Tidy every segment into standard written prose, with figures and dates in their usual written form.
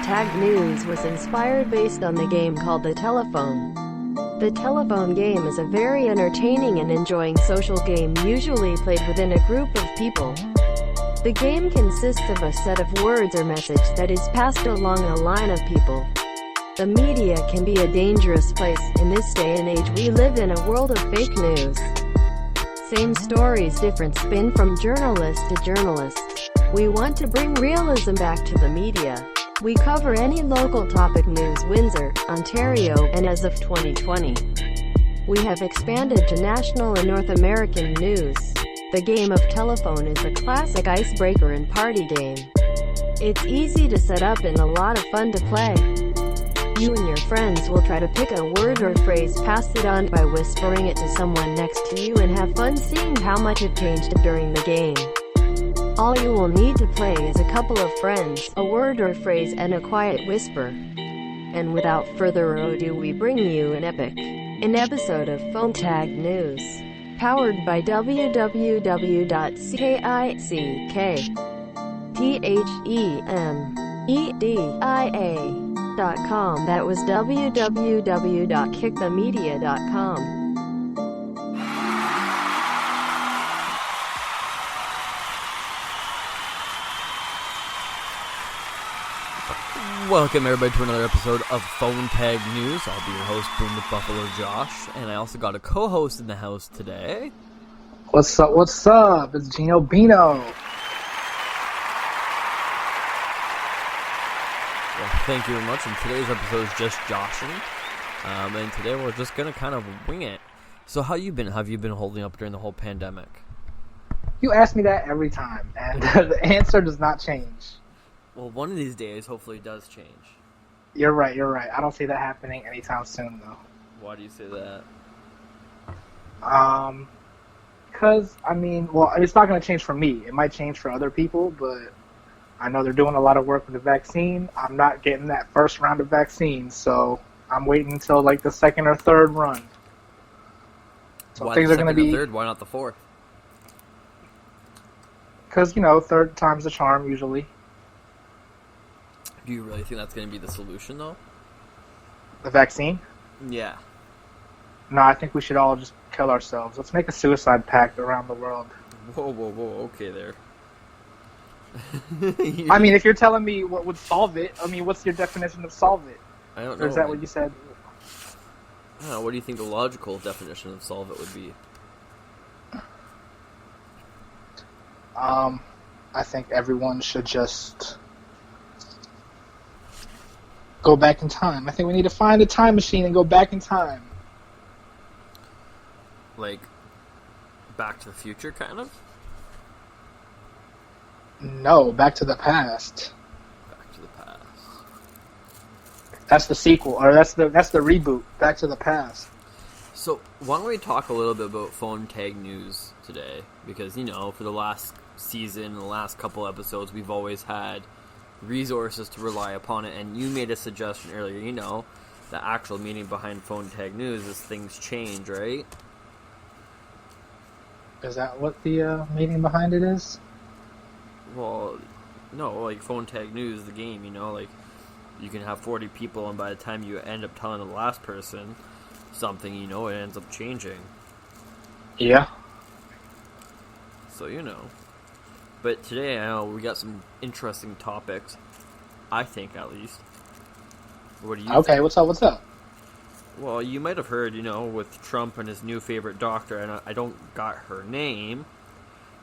Tag News was inspired based on the game called the telephone. The telephone game is a very entertaining and enjoying social game usually played within a group of people. The game consists of a set of words or message that is passed along a line of people. The media can be a dangerous place. In this day and age we live in a world of fake news. Same stories, different spin from journalist to journalist. We want to bring realism back to the media. We cover any local topic news, Windsor, Ontario, and as of 2020, we have expanded to national and North American news. The game of telephone is a classic icebreaker and party game. It's easy to set up and a lot of fun to play. You and your friends will try to pick a word or phrase, pass it on by whispering it to someone next to you, and have fun seeing how much it changed during the game. All you will need to play is a couple of friends, a word or phrase, and a quiet whisper. And without further ado, we bring you an episode of Phone Tag News, powered by www.kickthemedia.com. That was www.kickthemedia.com. Welcome everybody to another episode of Phone Tag News. I'll be your host, Boom with Bufalo Josh, and I also got a co-host in the house today. What's up, It's Gino, Bino. Well, thank you very much, and today's episode is just Joshin, and today we're just going to kind of wing it. So how you been? Have you been holding up during the whole pandemic? You ask me that every time, and the answer does not change. Well, one of these days, hopefully it does change. You're right. I don't see that happening anytime soon, though. Why do you say that? Because, it's not going to change for me. It might change for other people, but I know they're doing a lot of work with the vaccine. I'm not getting that first round of vaccines, so I'm waiting until, the second or third run. So Why things the are going to second be... or third? Why not the fourth? Because, third time's the charm, usually. Do you really think that's going to be the solution, though? The vaccine? Yeah. No, I think we should all just kill ourselves. Let's make a suicide pact around the world. Whoa, okay there. If you're telling me what would solve it, what's your definition of solve it? I don't know. Or is that what you said? I don't know, what do you think the logical definition of solve it would be? I think everyone should just go back in time. I think we need to find a time machine and go back in time. Like, Back to the Future, kind of? No, Back to the Past. Back to the Past. That's the sequel, or that's the reboot, Back to the Past. So, why don't we talk a little bit about phone tag news today? Because, for the last season, the last couple episodes, we've always had resources to rely upon it, and you made a suggestion earlier, the actual meaning behind phone tag news is things change, right? Is that what the meaning behind it is? Well, no, phone tag news, the game, you can have 40 people, and by the time you end up telling the last person something, it ends up changing. Yeah. So, But today, I know we got some interesting topics. I think, at least. What do you Okay, think? what's up? Well, you might have heard, with Trump and his new favorite doctor, and I don't got her name,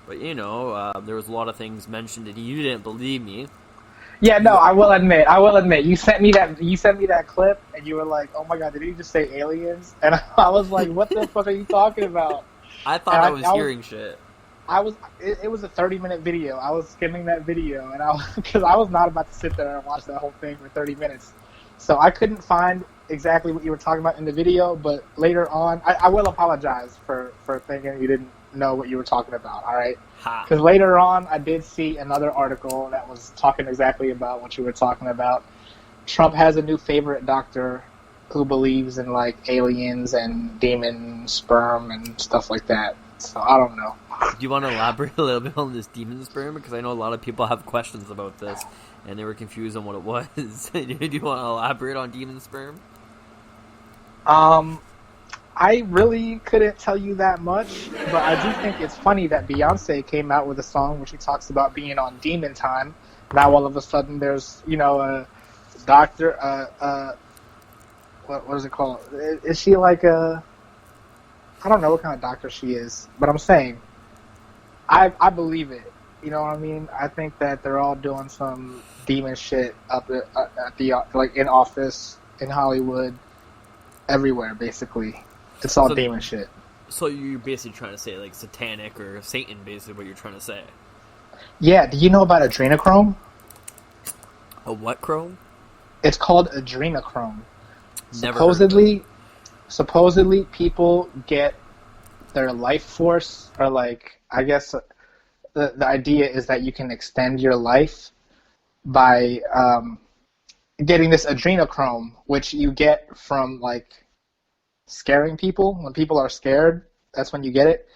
but, there was a lot of things mentioned, and you didn't believe me. Yeah, no, I will admit. You sent me that clip, and you were like, "Oh my god, did he just say aliens?" And I was like, "What the fuck are you talking about?" I thought I was hearing shit. It was a 30-minute video. I was skimming that video, and because I was not about to sit there and watch that whole thing for 30 minutes. So I couldn't find exactly what you were talking about in the video, but later on, I will apologize for thinking you didn't know what you were talking about, all right? Because later on, I did see another article that was talking exactly about what you were talking about. Trump has a new favorite doctor who believes in, aliens and demon sperm and stuff like that. So I don't know. Do you want to elaborate a little bit on this demon sperm? Because I know a lot of people have questions about this. and they were confused on what it was. Do you want to elaborate on demon sperm? I really couldn't tell you that much, but I do think it's funny that Beyonce came out with a song where she talks about being on demon time. Now all of a sudden there's, a doctor, what is it called? Is she like I don't know what kind of doctor she is, but I'm saying, I believe it. You know what I mean? I think that they're all doing some demon shit up at the like in office, in Hollywood, everywhere basically. It's all demon shit. So you're basically trying to say like satanic or Satan, basically what you're trying to say. Yeah, do you know about adrenochrome? A what chrome? It's called adrenochrome. Never Supposedly people get their life force, or like, I guess the idea is that you can extend your life by getting this adrenochrome, which you get from like scaring people. When people are scared, that's when you get it.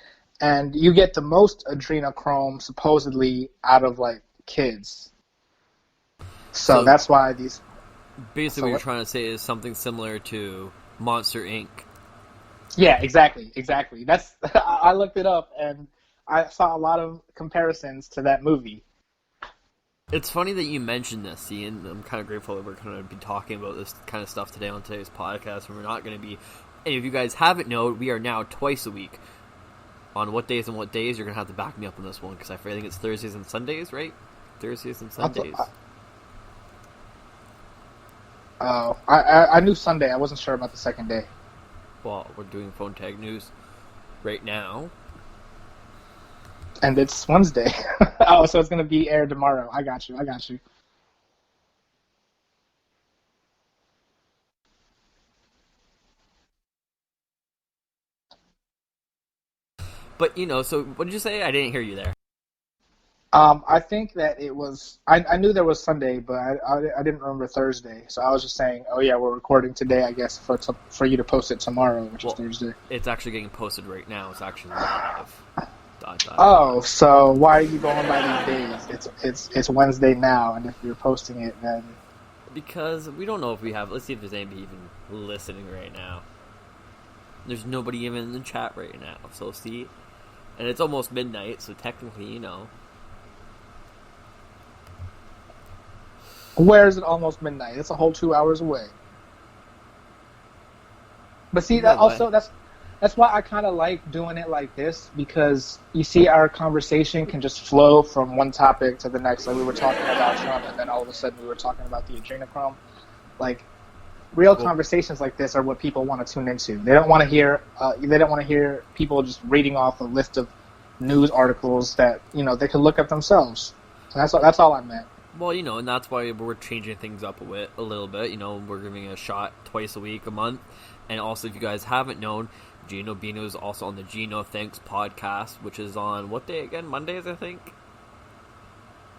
And you get the most adrenochrome supposedly out of like kids. So that's why these... Basically what you're trying to say is something similar to Monster Inc. Yeah, exactly. That's I looked it up and I saw a lot of comparisons to that movie. It's funny that you mentioned this, Ian. I'm kind of grateful that we're going to be talking about this kind of stuff today on today's podcast, and we're not going to be... And if you guys haven't known, we are now twice a week. On what days and what days, you're going to have to back me up on this one, because I think it's Thursdays and Sundays, right? Thursdays and Sundays. I knew Sunday. I wasn't sure about the second day. Well, we're doing phone tag news right now. And it's Wednesday. Oh, so it's going to be aired tomorrow. I got you. But, so what did you say? I didn't hear you there. I think that it was... I knew there was Sunday, but I didn't remember Thursday. So I was just saying, oh yeah, we're recording today, I guess, for you to post it tomorrow, which is Thursday. It's actually getting posted right now. It's actually live. Oh, so why are you going by these days? It's Wednesday now, and if you're posting it, then... Because we don't know if we have... Let's see if there's anybody even listening right now. There's nobody even in the chat right now. So see... And it's almost midnight, so technically, Where is it almost midnight? It's a whole 2 hours away. But see, that's why I kind of like doing it like this, because you see our conversation can just flow from one topic to the next. Like we were talking about Trump, and then all of a sudden we were talking about the adrenochrome. Like, real conversations like this are what people want to tune into. They don't want to hear. They don't want to hear people just reading off a list of news articles that they could look up themselves. And that's all I meant. Well, and that's why we're changing things up a little bit. We're giving it a shot twice a week, a month. And also, if you guys haven't known, Bino is also on the Gino Thanks podcast, which is on what day again? Mondays, I think.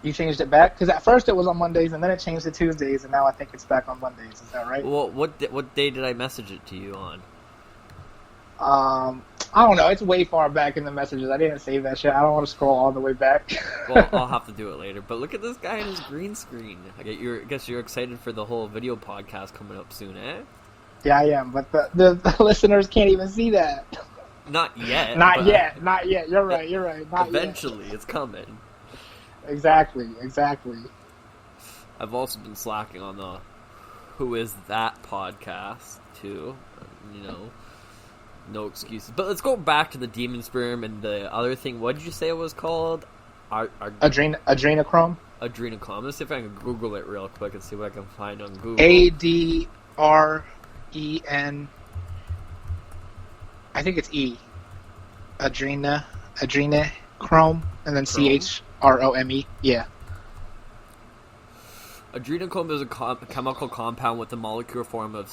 You changed it back? Because at first it was on Mondays, and then it changed to Tuesdays, and now I think it's back on Mondays. Is that right? Well, what day did I message it to you on? I don't know. It's way far back in the messages. I didn't save that shit. I don't want to scroll all the way back. Well, I'll have to do it later. But look at this guy in his green screen. I guess you're excited for the whole video podcast coming up soon, eh? Yeah, I am. But the listeners can't even see that. Not yet. Not yet. You're right. Not eventually, yet. It's coming. Exactly. I've also been slacking on the Who Is That podcast, too. No excuses. But let's go back to the demon sperm and the other thing. What did you say it was called? Adrenochrome. Adrenochrome. Let's see if I can Google it real quick and see what I can find on Google. ADREN. I think it's E. Adrenochrome, and then CHROME. Yeah. Adrenochrome is a chemical compound with the molecular form of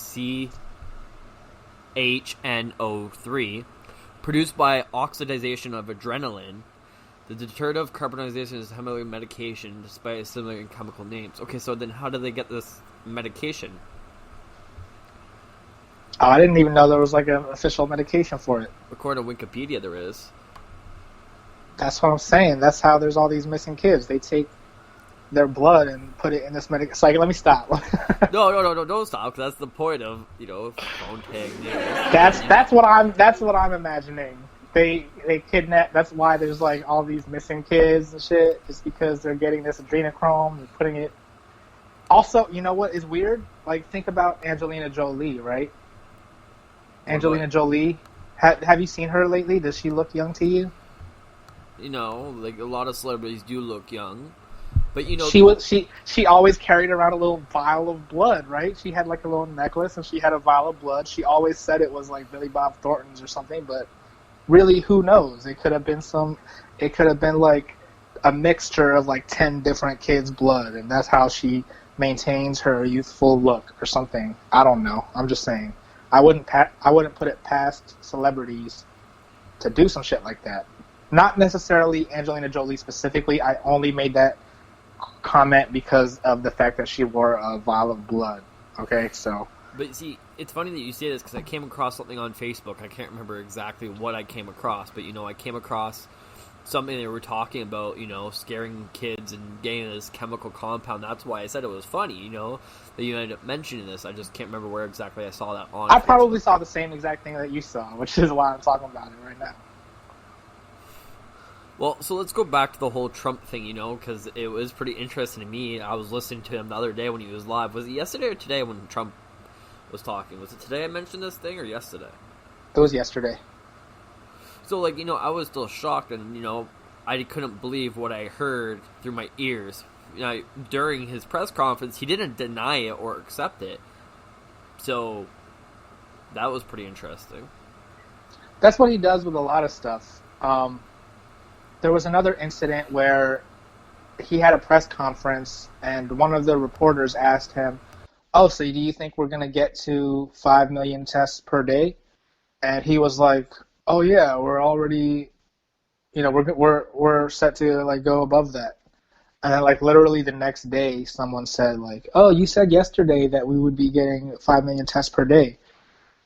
CHNO3, produced by oxidation of adrenaline. The deterrent carbonization is heavily medication, despite similar chemical names. Okay, so then how do they get this medication? Oh, I didn't even know there was like an official medication for it. According to Wikipedia, there is. That's what I'm saying. That's how there's all these missing kids. They take their blood and put it in this medical. It's like, let me stop. No, don't stop. 'Cause that's the point of phone tag news. That's what I'm imagining. They kidnap. That's why there's like all these missing kids and shit. Just because they're getting this adrenochrome and putting it. Also, you know what is weird? Like, think about Angelina Jolie, right? Angelina Jolie. Have you seen her lately? Does she look young to you? Like a lot of celebrities do look young, but she always carried around a little vial of blood, right? She had like a little necklace and she had a vial of blood. She always said it was like Billy Bob Thornton's or something, but really, who knows? It could have been like a mixture of like 10 different kids' blood, and that's how she maintains her youthful look or something. I don't know. I'm just saying. I wouldn't put it past celebrities to do some shit like that. Not necessarily Angelina Jolie specifically. I only made that comment because of the fact that she wore a vial of blood. Okay, so. But see, it's funny that you say this because I came across something on Facebook. I can't remember exactly what I came across, but I came across something they were talking about, scaring kids and getting this chemical compound. That's why I said it was funny, that you ended up mentioning this. I just can't remember where exactly I saw that on. I Facebook. probably saw the same exact thing that you saw, which is why I'm talking about it right now. Well, so let's go back to the whole Trump thing, because it was pretty interesting to me. I was listening to him the other day when he was live. Was it yesterday or today when Trump was talking? Was it today I mentioned this thing or yesterday? It was yesterday. So, I was still shocked and, I couldn't believe what I heard through my ears. During his press conference, he didn't deny it or accept it. So, that was pretty interesting. That's what he does with a lot of stuff. There was another incident where he had a press conference and one of the reporters asked him, "Oh, so do you think we're going to get to 5 million tests per day?" And he was like, "Oh yeah, we're already, we're set to like go above that." And then like literally the next day, someone said like, "Oh, you said yesterday that we would be getting 5 million tests per day,"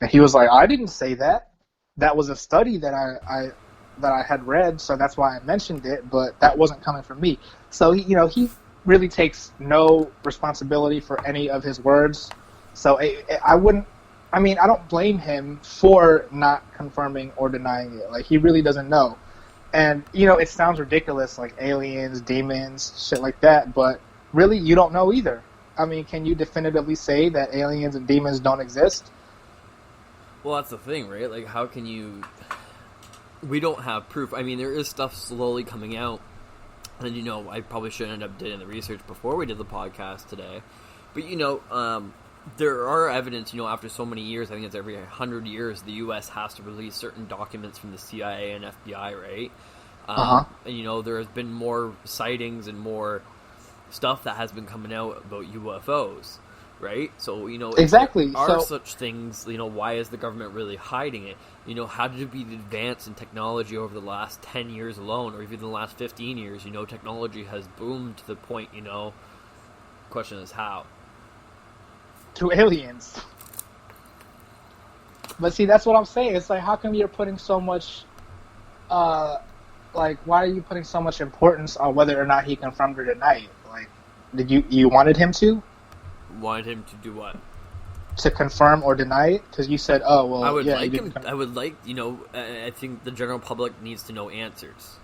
and he was like, "I didn't say that. That was a study that I had read, so that's why I mentioned it, but that wasn't coming from me." So he really takes no responsibility for any of his words. So I don't blame him for not confirming or denying it. Like, he really doesn't know. And, it sounds ridiculous, like aliens, demons, shit like that, but really, you don't know either. I mean, can you definitively say that aliens and demons don't exist? Well, that's the thing, right? Like, how can you... We don't have proof. I mean, there is stuff slowly coming out. And, I probably should end up doing the research before we did the podcast today. But, there are evidence, after so many years, I think it's every 100 years, the U.S. has to release certain documents from the CIA and FBI, right? And, there has been more sightings and more stuff that has been coming out about UFOs, right? So, exactly. If there are such things, why is the government really hiding it? How did it be advanced in technology over the last 10 years alone, or even the last 15 years? Technology has boomed to the point, question is how? Through aliens. But see, that's what I'm saying. It's like, how come you're putting so much, why are you putting so much importance on whether or not he confirmed or denied it? Like, did you wanted him to? Wanted him to do what? To confirm or deny it? Because you said, oh, well, I would yeah, like him. I would like, I think the general public needs to know answers.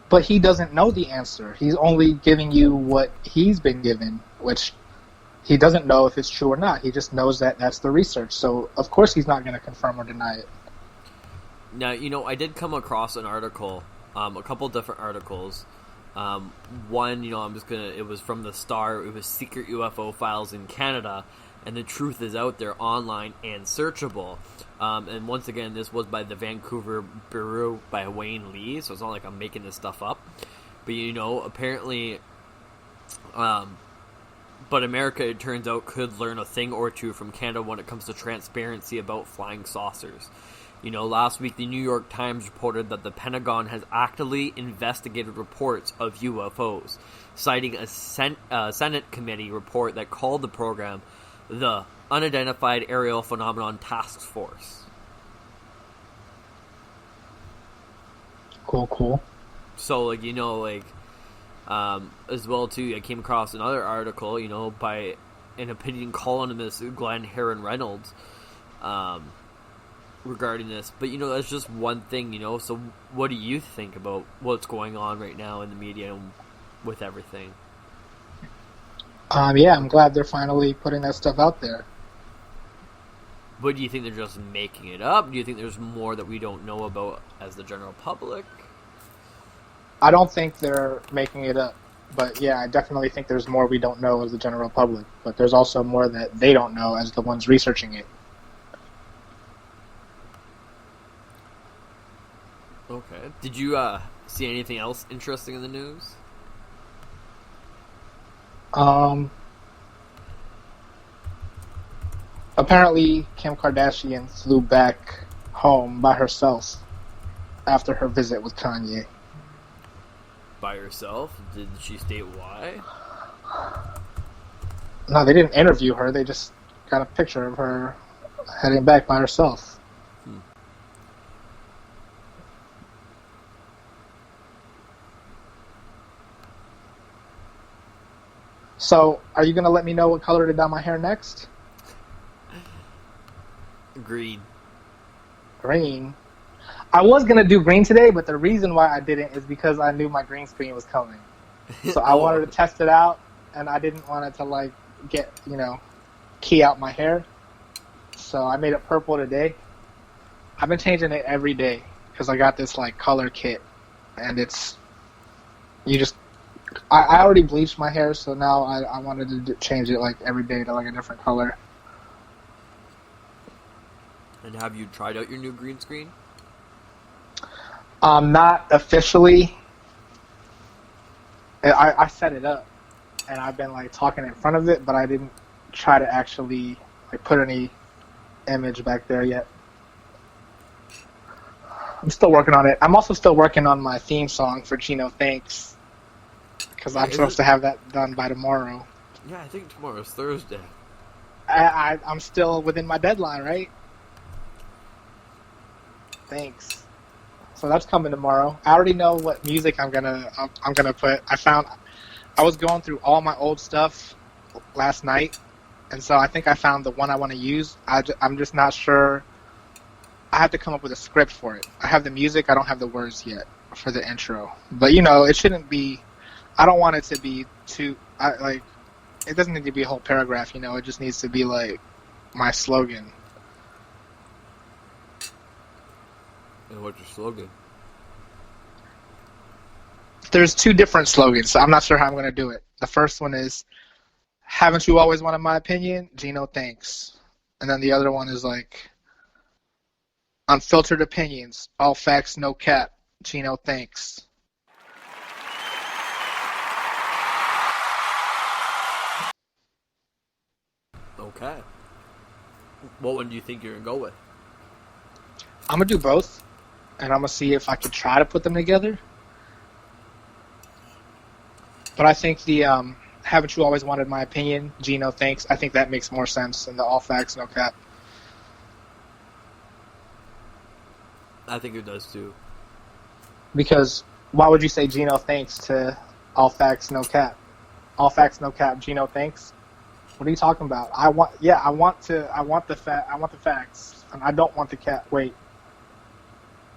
But he doesn't know the answer. He's only giving you what he's been given, which he doesn't know if it's true or not. He just knows that that's the research. So, of course, he's not going to confirm or deny it. Now, I did come across an article, a couple different articles. One, it was from the Star. It was Secret UFO Files in Canada, and the truth is out there online and searchable. And once again, this was by the Vancouver Bureau by Wayne Lee, so it's not like I'm making this stuff up. But, apparently... But America, it turns out, could learn a thing or two from Canada when it comes to transparency about flying saucers. Last week the New York Times reported that the Pentagon has actively investigated reports of UFOs, citing a Senate committee report that called the program the Unidentified Aerial Phenomenon Task Force. Cool. So, As well, too, I came across another article, by an opinion columnist, Glenn Heron Reynolds, regarding this. But, that's just one thing, So what do you think about what's going on right now in the media and with everything? Yeah, I'm glad they're finally putting that stuff out there. But do you think they're just making it up? Do you think there's more that we don't know about as the general public? I don't think they're making it up. But yeah, I definitely think there's more we don't know as the general public. But there's also more that they don't know as the ones researching it. Okay. Did you see anything else interesting in the news? Apparently, Kim Kardashian flew back home by herself after her visit with Kanye. By herself? Did she state why? No, they didn't interview her. They just got a picture of her heading back by herself. So, are you going to let me know what color to dye my hair next? Green. Green? I was going to do green today, but the reason why I didn't is because I knew my green screen was coming. So I wanted to test it out, and I didn't want it to, get, key out my hair. So I made it purple today. I've been changing it every day because I got this, color kit, and it's... I already bleached my hair, so now I wanted to change it every day to a different color. And have you tried out your new green screen? Not officially. I set it up, and I've been talking in front of it, but I didn't try to actually put any image back there yet. I'm still working on it. I'm also still working on my theme song for Gino Thanks. Because I'm supposed to have that done by tomorrow. Yeah, I think tomorrow's Thursday. I'm still within my deadline, right? Thanks. So that's coming tomorrow. I already know what music I'm gonna put. I was going through all my old stuff last night, and so I think I found the one I want to use. I'm just not sure. I have to come up with a script for it. I have the music. I don't have the words yet for the intro. But it shouldn't be. I don't want it to be too, it doesn't need to be a whole paragraph, it just needs to be, my slogan. And what's your slogan? There's two different slogans, so I'm not sure how I'm going to do it. The first one is, haven't you always wanted my opinion? Gino, thanks. And then the other one is, unfiltered opinions, all facts, no cap. Gino, thanks. Okay. What one do you think you're going to go with? I'm going to do both, and I'm going to see if I can try to put them together. But I think the haven't you always wanted my opinion, Gino, thanks, I think that makes more sense than the all facts, no cap. I think it does too. Because why would you say Gino, thanks to all facts, no cap? All facts, no cap, Gino, thanks? What are you talking about? I want the facts, and I don't want the cap. Wait.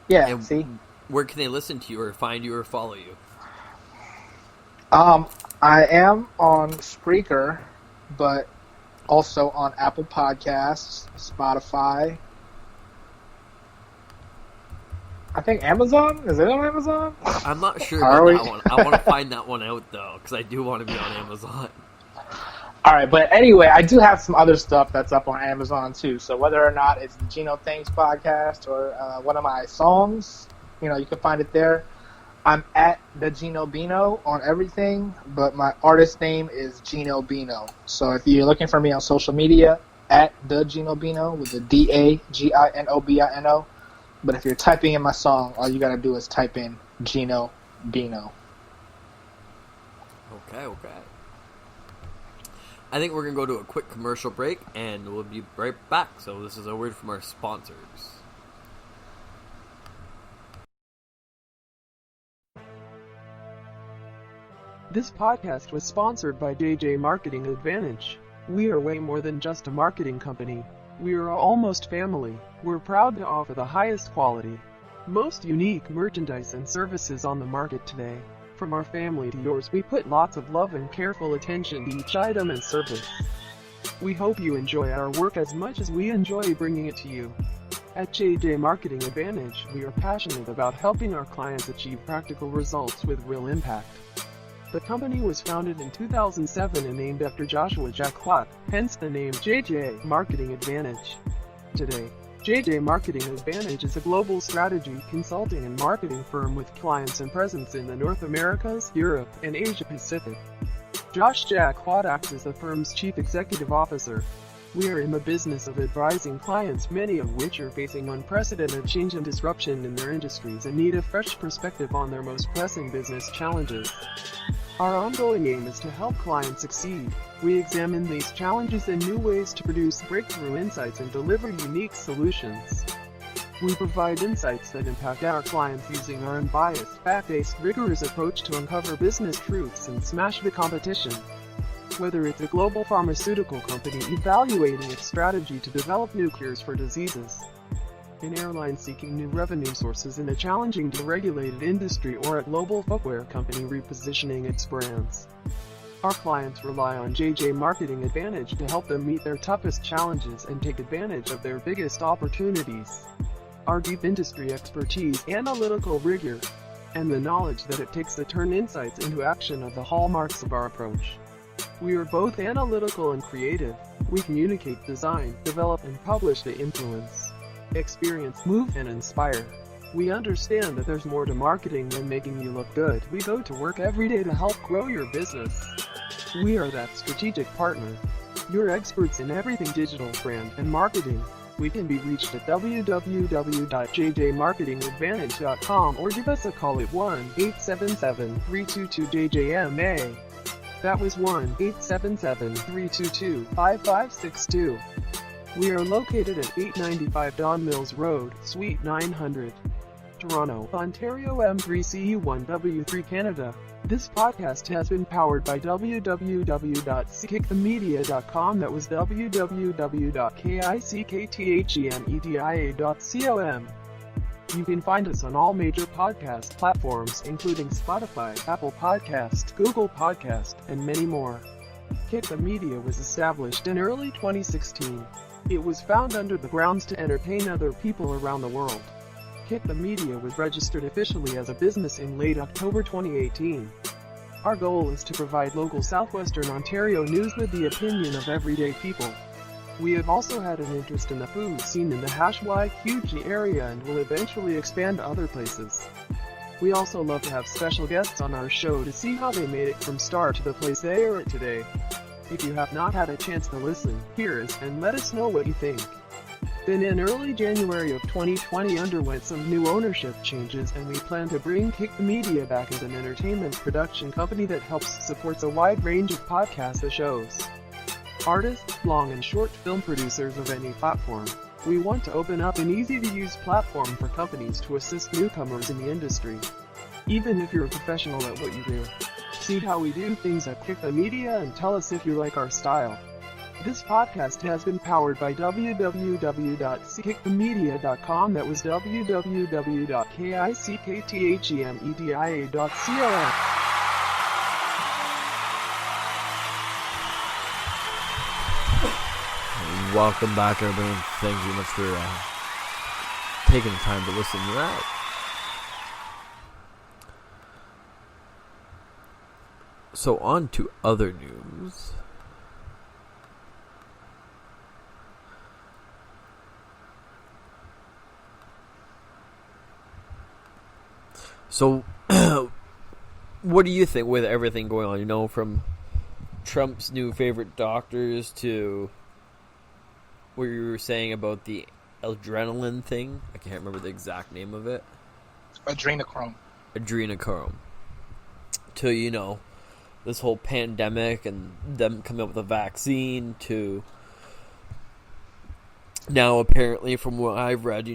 Yeah, and see? Where can they listen to you or find you or follow you? I am on Spreaker, but also on Apple Podcasts, Spotify. I think Amazon? Is it on Amazon? I'm not sure about that one. I want to find that one out, though, because I do want to be on Amazon. All right, but anyway, I do have some other stuff that's up on Amazon, too. So whether or not it's the Gino Thanks podcast or one of my songs, you can find it there. I'm at the Gino Bino on everything, but my artist name is Gino Bino. So if you're looking for me on social media, at the Gino Bino with the DAGINOBINO. But if you're typing in my song, all you got to do is type in Gino Bino. Okay. I think we're going to go to a quick commercial break, and we'll be right back. So this is a word from our sponsors. This podcast was sponsored by JJ Marketing Advantage. We are way more than just a marketing company. We are almost family. We're proud to offer the highest quality, most unique merchandise and services on the market today. From our family to yours, we put lots of love and careful attention to each item and service. We hope you enjoy our work as much as we enjoy bringing it to you. At JJ Marketing Advantage, we are passionate about helping our clients achieve practical results with real impact. The company was founded in 2007 and named after Joshua Jack Watt, hence the name JJ Marketing Advantage. Today, JJ Marketing Advantage is a global strategy, consulting and marketing firm with clients and presence in the North Americas, Europe, and Asia Pacific. Josh Jack Watt acts as the firm's chief executive officer. We are in the business of advising clients, many of which are facing unprecedented change and disruption in their industries and need a fresh perspective on their most pressing business challenges. Our ongoing aim is to help clients succeed. We examine these challenges and new ways to produce breakthrough insights and deliver unique solutions. We provide insights that impact our clients using our unbiased, fact-based, rigorous approach to uncover business truths and smash the competition. Whether it's a global pharmaceutical company evaluating its strategy to develop new cures for diseases, an airline seeking new revenue sources in a challenging deregulated industry, or a global footwear company repositioning its brands, our clients rely on JJ Marketing Advantage to help them meet their toughest challenges and take advantage of their biggest opportunities. Our deep industry expertise, analytical rigor, and the knowledge that it takes to turn insights into action are the hallmarks of our approach. We are both analytical and creative. We communicate, design, develop, and publish to influence, experience, move, and inspire. We understand that there's more to marketing than making you look good. We go to work every day to help grow your business. We are that strategic partner. You're experts in everything digital, brand, and marketing. We can be reached at www.jjmarketingadvantage.com or give us a call at 1-877-322-JJMA. That was 1-877-322-5562. We are located at 895 Don Mills Road, Suite 900, Toronto, Ontario M3CU1W3 Canada. This podcast has been powered by www.kickthemedia.com. That was www.kickthemedia.com. You can find us on all major podcast platforms, including Spotify, Apple Podcast, Google Podcast, and many more. Kick the Media was established in early 2016. It was found under the grounds to entertain other people around the world. Kick the Media was registered officially as a business in late October 2018. Our goal is to provide local Southwestern Ontario news with the opinion of everyday people. We have also had an interest in the food scene in the Hugely area and will eventually expand to other places. We also love to have special guests on our show to see how they made it from start to the place they are at today. If you have not had a chance to listen, hear us, and let us know what you think. Then in early January of 2020 underwent some new ownership changes, and we plan to bring Kick the Media back as an entertainment production company that supports a wide range of podcast shows. Artists, long and short film producers of any platform. We want to open up an easy-to-use platform for companies to assist newcomers in the industry. Even if you're a professional at what you do. See how we do things at Kick the Media and tell us if you like our style. This podcast has been powered by www.kickthemedia.com. That was www.kickthemedia.com. Welcome back, everybody. Thank you much for taking the time to listen to that. So on to other news. So, what do you think with everything going on? You know, from Trump's new favorite doctors to what you were saying about the adrenaline thing. I can't remember the exact name of it. Adrenochrome. To, you know, this whole pandemic and them coming up with a vaccine to Now, apparently, from what I've read,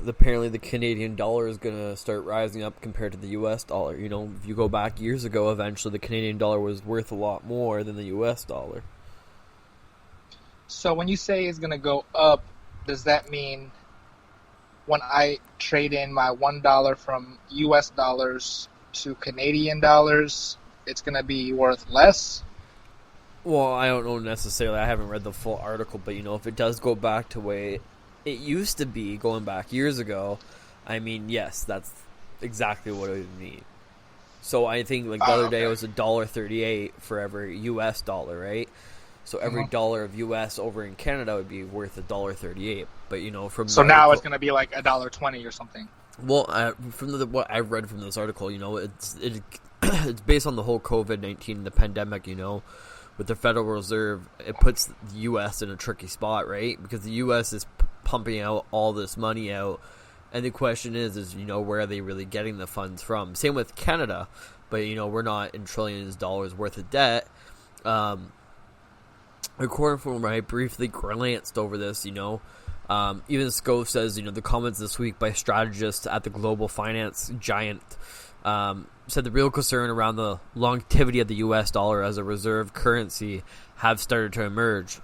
apparently the Canadian dollar is going to start rising up compared to the U.S. dollar. If you go back years ago, eventually the Canadian dollar was worth a lot more than the U.S. dollar. So when you say it's going to go up, does that mean when I trade in my $1 from U.S. dollars to Canadian dollars, it's going to be worth less? Well, I don't know necessarily. I haven't read the full article, but if it does go back to way it used to be, going back years ago, I mean, yes, that's exactly what it would mean. So I think the other day it was $1.38 for every U.S. dollar, right? So every dollar of U.S. over in Canada would be worth $1.38. But from so now it's going to be like $1.20 or something. Well, from what I've read from this article, it's based on the whole COVID-19, the pandemic, with the Federal Reserve, it puts the U.S. in a tricky spot, right? Because the U.S. is pumping out all this money out, and the question is where are they really getting the funds from? Same with Canada, but we're not in trillions of dollars worth of debt. According from when I briefly glanced over this, even Scove says, the comments this week by strategists at the global finance giant said the real concern around the longevity of the U.S. dollar as a reserve currency have started to emerge,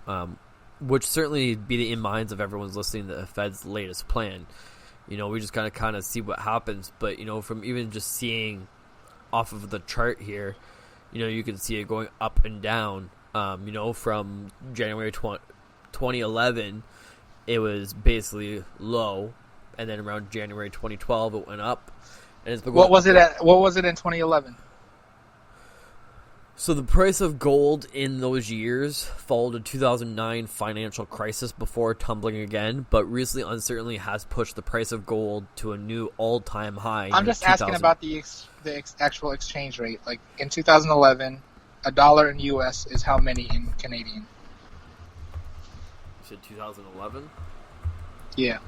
which certainly be in minds of everyone's listening to the Fed's latest plan. We just gotta kind of see what happens, but from even just seeing off of the chart here, you can see it going up and down. From January 2011, it was basically low, and then around January 2012, it went up. And it's been What was it in 2011? So the price of gold in those years followed a 2009 financial crisis before tumbling again, but recently uncertainty has pushed the price of gold to a new all-time high. I'm just asking about the actual exchange rate. Like in 2011, $1 in U.S. is how many in Canadian? You said 2011? Yeah.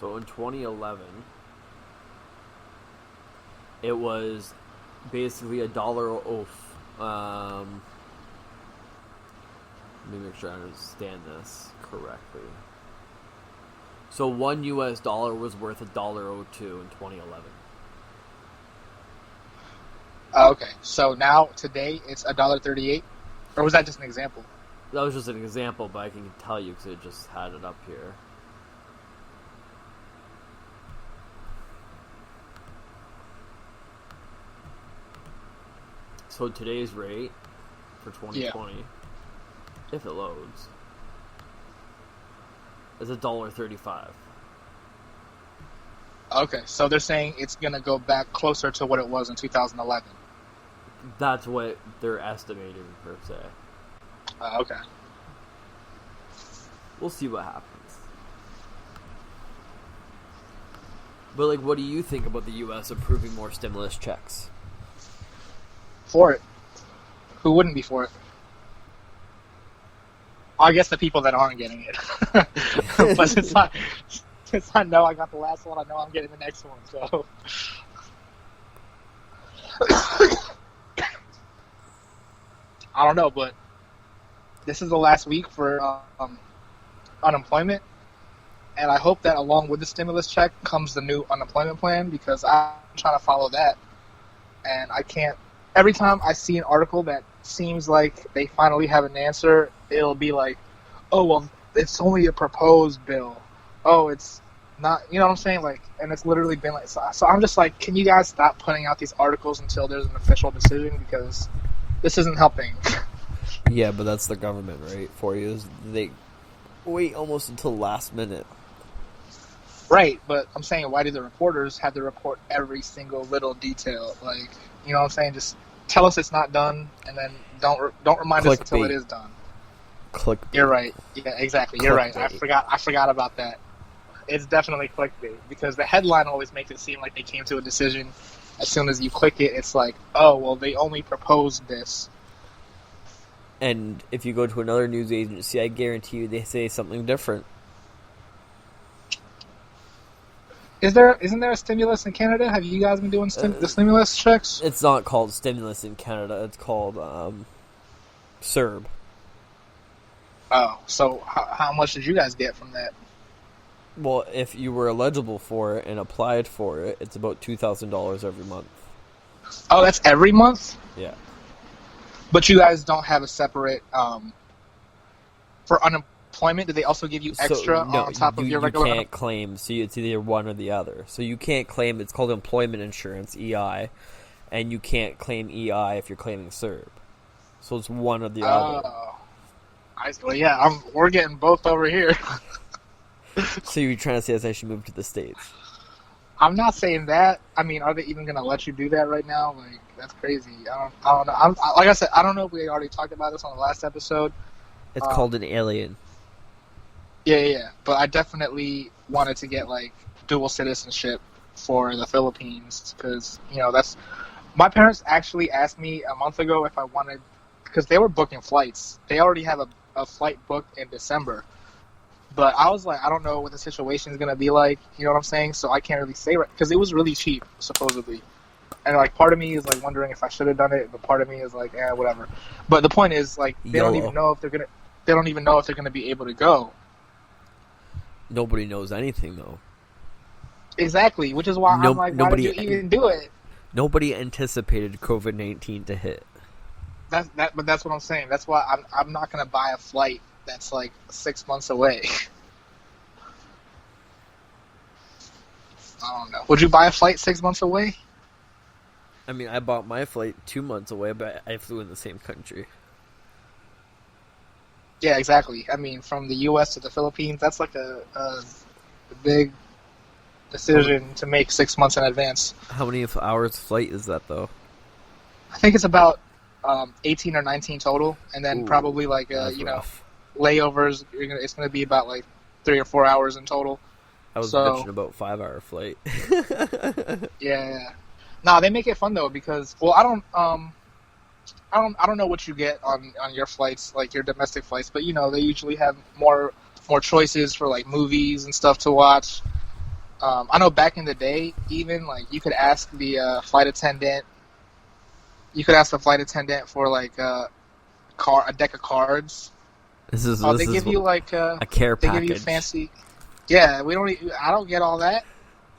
So in 2011, it was basically $1 off. Let me make sure I understand this correctly. So one U.S. dollar was worth $1.02 in 2011. Okay, so now today it's $1.38, or was that just an example? That was just an example, but I can tell you because it just had it up here. So today's rate for 2020, if it loads, is $1.35. Okay, so they're saying it's going to go back closer to what it was in 2011. That's what they're estimating, per se. Okay. We'll see what happens. But, what do you think about the U.S. approving more stimulus checks? For it. Who wouldn't be for it? I guess the people that aren't getting it. But since I know I got the last one, I know I'm getting the next one, so... I don't know, but this is the last week for unemployment, and I hope that along with the stimulus check comes the new unemployment plan, because I'm trying to follow that, and I can't. Every time I see an article that seems like they finally have an answer, it'll be like, oh, well, it's only a proposed bill. Oh, it's not, you know what I'm saying? And it's literally been like, so I'm just like, can you guys stop putting out these articles until there's an official decision? Because this isn't helping. Yeah, but that's the government, right? For you, they wait almost until last minute. Right, but I'm saying, why do the reporters have to report every single little detail? You know what I'm saying? Just tell us it's not done, and then don't remind us until it is done. Clickbait. You're right. Yeah, exactly. You're right. I forgot about that. It's definitely clickbait, because the headline always makes it seem like they came to a decision. As soon as you click it, it's like, oh, well, they only proposed this. And if you go to another news agency, I guarantee you they say something different. Isn't there a stimulus in Canada? Have you guys been doing the stimulus checks? It's not called stimulus in Canada. It's called CERB. Oh, so how much did you guys get from that? Well, if you were eligible for it and applied for it, it's about $2,000 every month. Oh, that's every month? Yeah. But you guys don't have a separate for unemployment. Do they also give you extra on top of your regular? You can't claim. So it's either one or the other. So you can't claim. It's called employment insurance (EI), and you can't claim EI if you're claiming CERB. So it's one or the other. Well, yeah, we're getting both over here. So you're trying to say I should move to the States? I'm not saying that. I mean, are they even going to let you do that right now? Like, that's crazy. I don't know. Like I said, I don't know if we already talked about this on the last episode. It's called an alien. Yeah. But I definitely wanted to get, like, dual citizenship for the Philippines because, that's... My parents actually asked me a month ago if I wanted... Because they were booking flights. They already have a flight booked in December. But I was like, I don't know what the situation is going to be like. You know what I'm saying? So I can't really say right. Because it was really cheap, supposedly. And, like, part of me is, like, wondering if I should have done it. But part of me is like, whatever. But the point is, like, they don't even know if they're going to... They don't even know if they're going to be able to go. Nobody knows anything, though. Exactly. Which is why I'm like, why did you even do it? Nobody anticipated COVID-19 to hit. But that's what I'm saying. That's why I'm not going to buy a flight that's like 6 months away. I don't know. Would you buy a flight 6 months away? I mean, I bought my flight 2 months away, but I flew in the same country. Yeah, exactly. I mean, from the U.S. to the Philippines, that's like a big decision to make 6 months in advance. How many hours flight is that, though? I think it's about 18 or 19 total, and then probably like rough. Layovers. It's going to be about like 3 or 4 hours in total. I was bitching about 5-hour flight. Yeah. No, they make it fun though because I don't know what you get on your flights, like your domestic flights, but they usually have more choices for like movies and stuff to watch. I know back in the day, even like you could ask the flight attendant. You could ask the flight attendant for like a deck of cards. They give you like a care package. They give you fancy. Yeah, I don't get all that.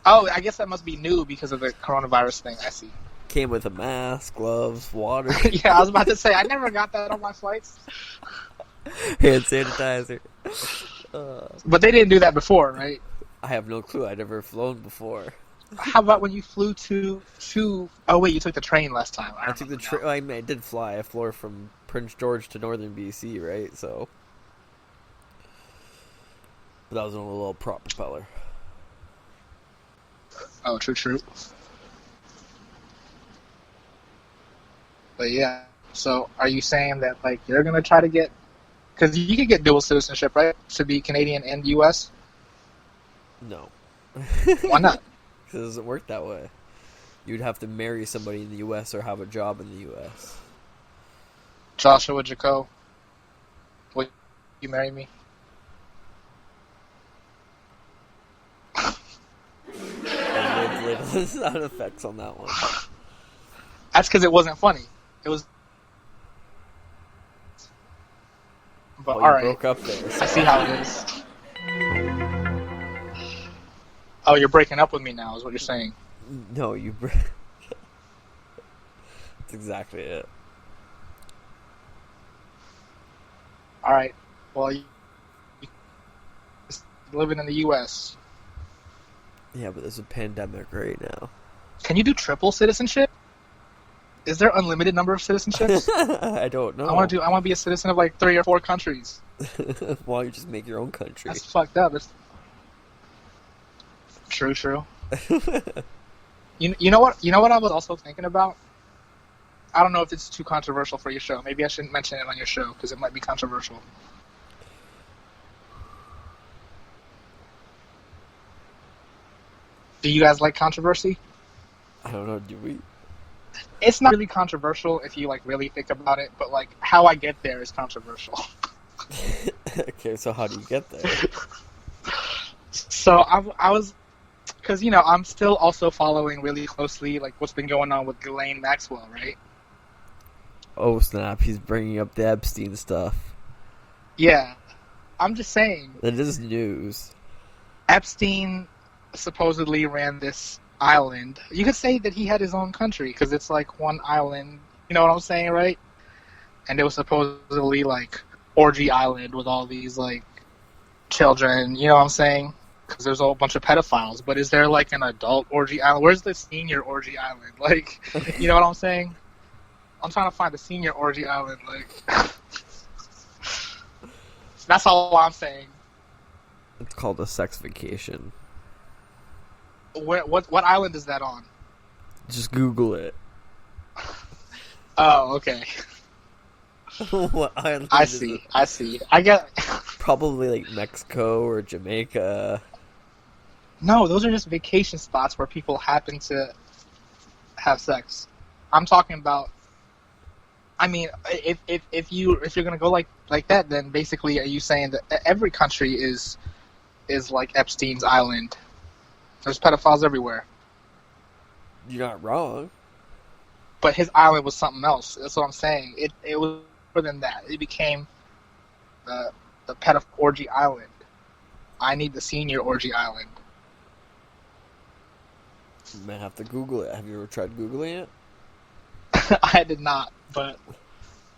Oh, I guess that must be new because of the coronavirus thing. I see. Came with a mask, gloves, water. Yeah, I was about to say I never got that on my flights. Hand sanitizer. But they didn't do that before, right? I have no clue. I'd never flown before. How about when you flew to? Oh wait, you took the train last time. I took the train. I mean, I did fly. I flew from Prince George to northern BC, right? So, but that was on a little prop propeller. Oh, true. But yeah, so are you saying that like you're gonna try to get? Because you can get dual citizenship, right? To be Canadian and U.S. No. Why not? It doesn't work that way. You'd have to marry somebody in the U.S. or have a job in the U.S. Joshua Jaco, will you marry me? Sound effects on that one. That's because it wasn't funny. It was. But all right, broke up there. So. I see how it is. Oh, you're breaking up with me now, is what you're saying. No, That's exactly it. All right. Well, you living in the U.S. Yeah, but there's a pandemic right now. Can you do triple citizenship? Is there unlimited number of citizenships? I don't know. I want to be a citizen of like 3 or 4 countries. Why don't you just make your own country? That's fucked up. True. You know what I was also thinking about? I don't know if it's too controversial for your show. Maybe I shouldn't mention it on your show because it might be controversial. Do you guys like controversy? I don't know. Do we? It's not really controversial if you like really think about it, but like how I get there is controversial. Okay, so how do you get there? So I was, because I'm still also following really closely like what's been going on with Ghislaine Maxwell, right? Oh snap! He's bringing up the Epstein stuff. Yeah, I'm just saying. That is news. Epstein supposedly ran this island. You could say that he had his own country because it's like one island. You know what I'm saying, right? And it was supposedly like orgy island with all these like children. You know what I'm saying? Because there's a whole bunch of pedophiles. But is there like an adult orgy island? Where's the senior orgy island? Like, you know what I'm saying? I'm trying to find the senior orgy island. Like, that's all I'm saying. It's called a sex vacation. What island is that on? Just Google it. Oh, okay. What island? I is see. it? I see. I get. Probably like Mexico or Jamaica. No, those are just vacation spots where people happen to have sex. I'm talking about. I mean, if you're gonna go like that, then basically, are you saying that every country is like Epstein's island? There's pedophiles everywhere. You're not wrong. But his island was something else. That's what I'm saying. It was more than that. It became the pedophile orgy island. I need the senior orgy island. You might have to Google it. Have you ever tried Googling it? I did not, but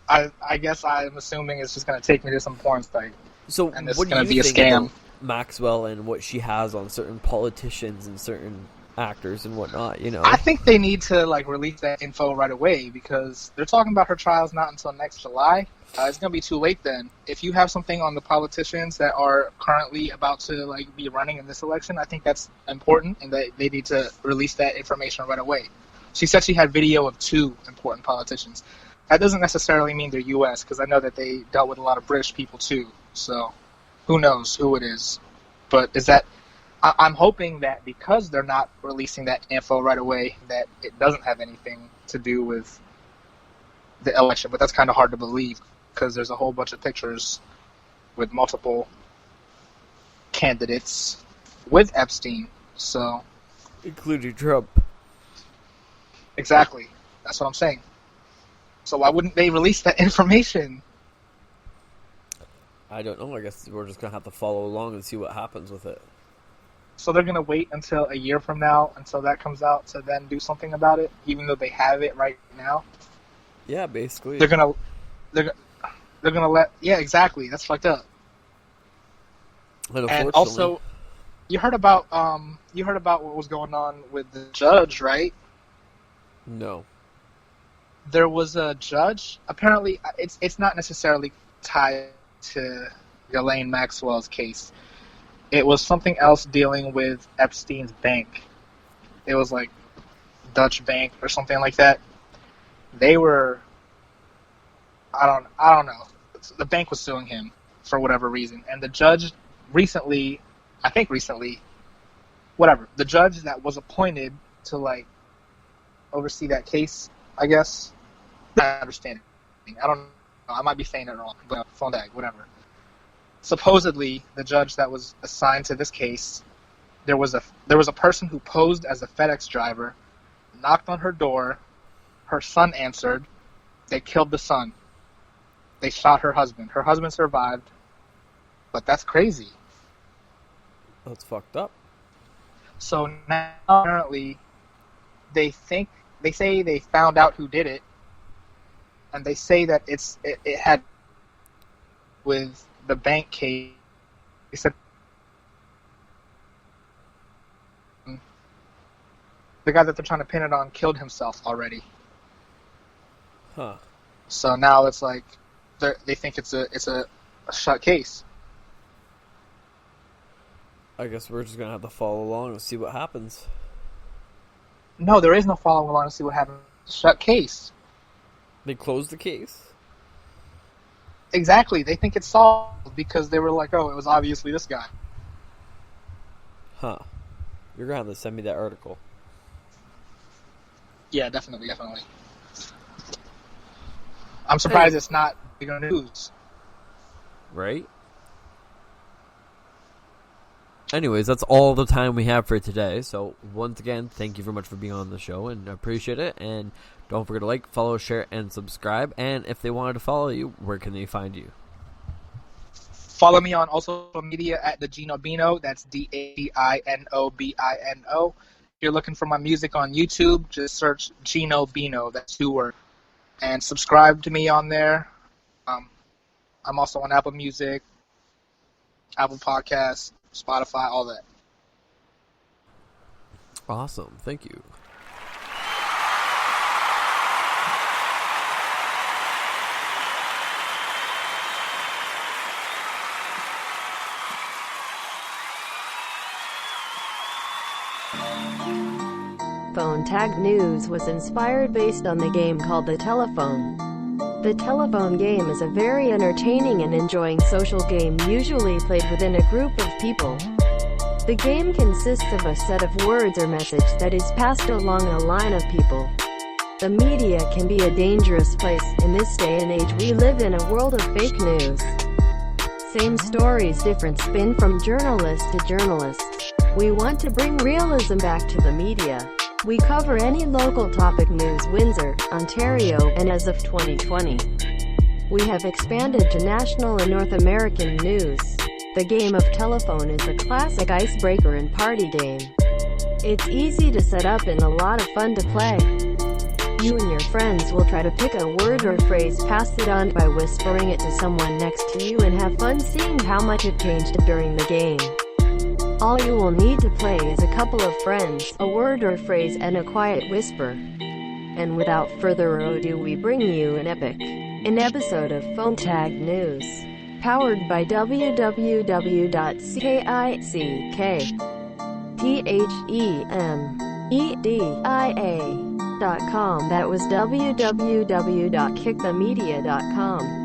I guess I'm assuming it's just going to take me to some porn site. So and it's what do going you to be a think scam. about Maxwell and what she has on certain politicians and certain actors and whatnot, you know? I think they need to like release that info right away because they're talking about her trials not until next July. It's going to be too late then. If you have something on the politicians that are currently about to like be running in this election, I think that's important and they need to release that information right away. She said she had video of 2 important politicians. That doesn't necessarily mean they're U.S. because I know that they dealt with a lot of British people too. So who knows who it is. But is that... I'm hoping that because they're not releasing that info right away, that it doesn't have anything to do with the election. But that's kind of hard to believe because there's a whole bunch of pictures with multiple candidates with Epstein. So, including Trump. Exactly. That's what I'm saying. So why wouldn't they release that information? I don't know. I guess we're just going to have to follow along and see what happens with it. So they're going to wait until a year from now until that comes out to then do something about it, even though they have it right now? Yeah, basically. They're going to let... Yeah, exactly. That's fucked up. And also, you heard about what was going on with the judge, right? No. There was a judge. Apparently, it's not necessarily tied to Ghislaine Maxwell's case. It was something else dealing with Epstein's bank. It was like Dutch Bank or something like that. They were... I don't know. The bank was suing him for whatever reason. And the judge recently, whatever, the judge that was appointed to, like, oversee that case, I guess. I understand it. I don't know. I might be saying it wrong, but phone tag, whatever. Supposedly, the judge that was assigned to this case, there was a person who posed as a FedEx driver, knocked on her door, her son answered, they killed the son. They shot her husband. Her husband survived, but that's crazy. That's fucked up. So now, apparently, they say they found out who did it, and they say that it had with the bank case. They said the guy that they're trying to pin it on killed himself already. Huh. So now it's like they think it's a shut case. I guess we're just gonna have to follow along and see what happens. No, there is no following along to see what happened. Shut case. They closed the case? Exactly. They think it's solved because they were like, oh, it was obviously this guy. Huh. You're gonna have to send me that article. Yeah, definitely. I'm surprised it's not bigger news. Right? Anyways, that's all the time we have for today. So, once again, thank you very much for being on the show, and I appreciate it. And don't forget to like, follow, share, and subscribe. And if they wanted to follow you, where can they find you? Follow me on all social media at the Gino Bino. That's DADINOBINO. If you're looking for my music on YouTube, just search Gino Bino. That's 2 words. And subscribe to me on there. I'm also on Apple Music, Apple Podcasts, Spotify, all that. Awesome. Thank you. Phone Tag News was inspired based on the game called The Telephone. The telephone game is a very entertaining and enjoying social game usually played within a group of people. The game consists of a set of words or message that is passed along a line of people. The media can be a dangerous place. In this day and age we live in a world of fake news. Same stories, different spin from journalist to journalist. We want to bring realism back to the media. We cover any local topic news, Windsor, Ontario, and as of 2020, we have expanded to national and North American news. The game of telephone is a classic icebreaker and party game. It's easy to set up and a lot of fun to play. You and your friends will try to pick a word or phrase, pass it on by whispering it to someone next to you, and have fun seeing how much it changed during the game. All you will need to play is a couple of friends, a word or phrase, and a quiet whisper. And without further ado, we bring you an episode of Phone Tag News, powered by www.kickthemedia.com. That was www.kickthemedia.com.